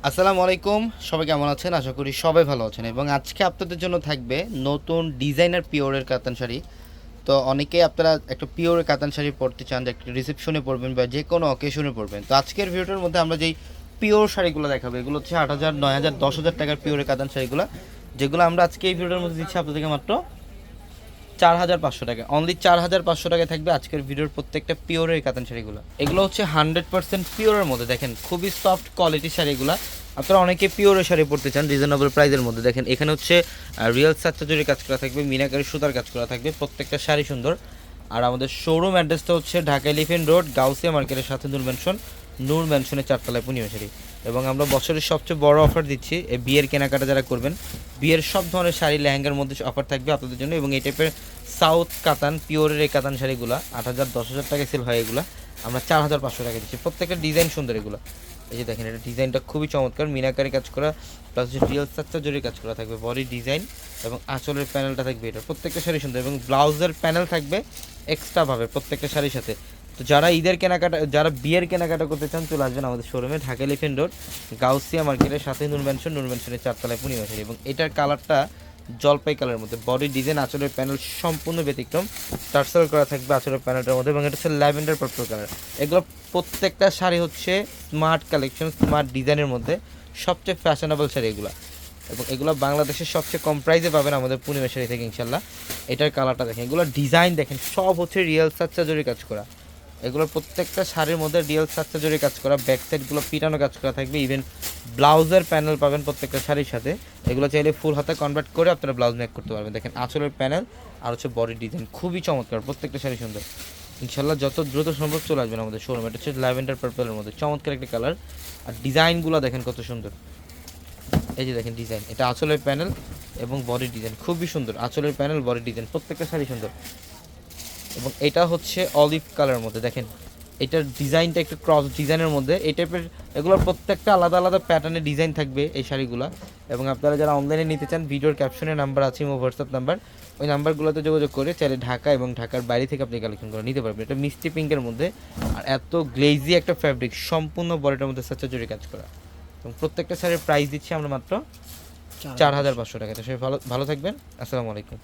আসসালামু আলাইকুম, সবাই কেমন আছেন? আশা করি সবাই ভালো আছেন। এবং আজকে আপনাদের জন্য থাকবে নতুন ডিজাইনার পিওরের কাতান শাড়ি। তো অনেকেই আপনারা একটা পিওরের কাতান শাড়ি পরতে চান, যে একটা রিসেপশনে পরবেন বা যে কোনো অকেশনে পরবেন। তো আজকের ভিডিওটার মধ্যে আমরা যেই পিওর শাড়িগুলো দেখাবো, এগুলো হচ্ছে 8,000, 9,000, 10,000 টাকার পিওরের কাতান শাড়িগুলো, যেগুলো আমরা আজকে এই ভিডিওর মধ্যে দিচ্ছি আপনাদেরকে মাত্র 4,500 টাকা। অনলি 4,500 টাকায় থাকবে আজকের ভিডিওর প্রত্যেকটা পিওরের কাতান শাড়িগুলো। এগুলো হচ্ছে 100% পিওরের মধ্যে, দেখেন খুবই সফট কোয়ালিটির শাড়িগুলো। আপনারা অনেকে পিওরের শাড়ি পরতে চান রিজনেবল প্রাইসের মধ্যে। দেখেন এখানে হচ্ছে রিয়েল সাচ্চাজুরি কাজ করা থাকবে, মিনাকারি সুতার কাজ করা থাকবে, প্রত্যেকটা শাড়ি সুন্দর। আর আমাদের শোরুম অ্যাড্রেসটা হচ্ছে ঢাকা এলিফেন্ট রোড, গাউসিয়া মার্কেটের সাথে নূর ম্যানশনের 4তলায় পূর্ণিমা শাড়ি। এবং আমরা বছরের সবচেয়ে বড় অফার দিচ্ছি, এই বিয়ের কেনাকাটা যারা করবেন, বিয়ের সব ধরনের শাড়ি লেহেঙ্গার মধ্যে অফার থাকবে আপনাদের জন্য। এবং এই টাইপের সাউথ কাতান পিওরের এই কাতান শাড়িগুলো 8,000, 10,000 টাকায় সেল হয়, এগুলো আমরা 4,500 টাকা দিচ্ছি। প্রত্যেকটা ডিজাইন সুন্দর এগুলো। এই যে দেখেন, এটা ডিজাইনটা খুবই চমৎকার, মিনাকারি কাজ করা প্লাস রিয়েল সাচ্চা জরি কাজ করা থাকবে, বডি ডিজাইন এবং আঁচলের প্যানেলটা থাকবে। এটা প্রত্যেকটা শাড়ি সুন্দর এবং ব্লাউজের প্যানেল থাকবে এক্সট্রাভাবে প্রত্যেকটা শাড়ির সাথে। তো যারা ঈদের কেনাকাটা, যারা বিয়ের কেনাকাটা করতে চান, চলে আসবেন আমাদের শোরুমে ঢাকা এলিফেন্ট রোড, গাউসিয়া মার্কেটের সাথে নূর ম্যানশনের 4তলায় পূর্ণিমা শাড়ি। এবং এটার কালারটা জলপাই কালারের মধ্যে, বডি ডিজাইন আঁচলের প্যানেল সম্পূর্ণ ব্যতিক্রম, টার্সেল করা থাকবে আঁচলের প্যানেলটার মধ্যে। এবং এটা হচ্ছে ল্যাভেন্ডার পার্পল কালার। এগুলো প্রত্যেকটা শাড়ি হচ্ছে স্মার্ট কালেকশন, স্মার্ট ডিজাইনের মধ্যে সবচেয়ে ফ্যাশনেবল শাড়ি এগুলো। এবং এগুলো বাংলাদেশের সবচেয়ে কম প্রাইসে পাবেন আমাদের পূর্ণিমা শাড়ি থেকে ইনশাল্লাহ। এটার কালারটা দেখেন, এগুলো ডিজাইন দেখেন, সব হচ্ছে রিয়েল সাচ্চা জরি কাজ করা। এগুলোর প্রত্যেকটা শাড়ির মধ্যে রিয়েল সাচ্চা জরি কাজ করা, ব্যাক সাইডগুলো পিটানো কাজ করা থাকবে, ইভেন ব্লাউজের প্যানেল পাবেন প্রত্যেকটা শাড়ির সাথে। এগুলো চাইলে ফুল হাতে কনভার্ট করে আপনারা ব্লাউজ মেক করতে পারবেন। দেখেন আঁচলের প্যানেল আর হচ্ছে বডি ডিজাইন খুবই চমৎকার, প্রত্যেকটা শাড়ি সুন্দর। ইনশাল্লাহ যত দ্রুত সম্ভব চলে আসবেন আমাদের শোরুম। এটা হচ্ছে ল্যাভেন্ডার পার্পলের মধ্যে চমৎকার একটা কালার। আর ডিজাইনগুলো দেখেন কত সুন্দর। এই যে দেখেন ডিজাইন, এটা আঁচলের প্যানেল এবং বডি ডিজাইন খুবই সুন্দর। আঁচলের প্যানেল, বডি ডিজাইন প্রত্যেকটা শাড়ি সুন্দর। এবং এটা হচ্ছে অলিভ কালারের মধ্যে, দেখেন এটার ডিজাইনটা একটু ক্রস ডিজাইনের মধ্যে। এই টাইপের এগুলোর প্রত্যেকটা আলাদা আলাদা প্যাটার্নের ডিজাইন থাকবে এই শাড়িগুলো। এবং আপনারা যারা অনলাইনে নিতে চান, ভিডিওর ক্যাপশনে নাম্বার আছে, আমার হোয়াটসঅ্যাপ নাম্বার, ওই নাম্বারগুলোতে যোগাযোগ করে চাইলে ঢাকা এবং ঢাকার বাইরে থেকে আপনি কালেকশন করে নিতে পারবেন। এটা মিষ্টি পিঙ্কের মধ্যে আর এত গ্লেজি একটা ফ্যাব্রিক, সম্পূর্ণ বডিটার মধ্যে সাচ্চা জরি কাজ করা। এবং প্রত্যেকটা শাড়ির প্রাইস দিচ্ছি আমরা মাত্র 4,500 টাকা। তো সবাই ভালো ভালো থাকবেন। আসসালামু আলাইকুম।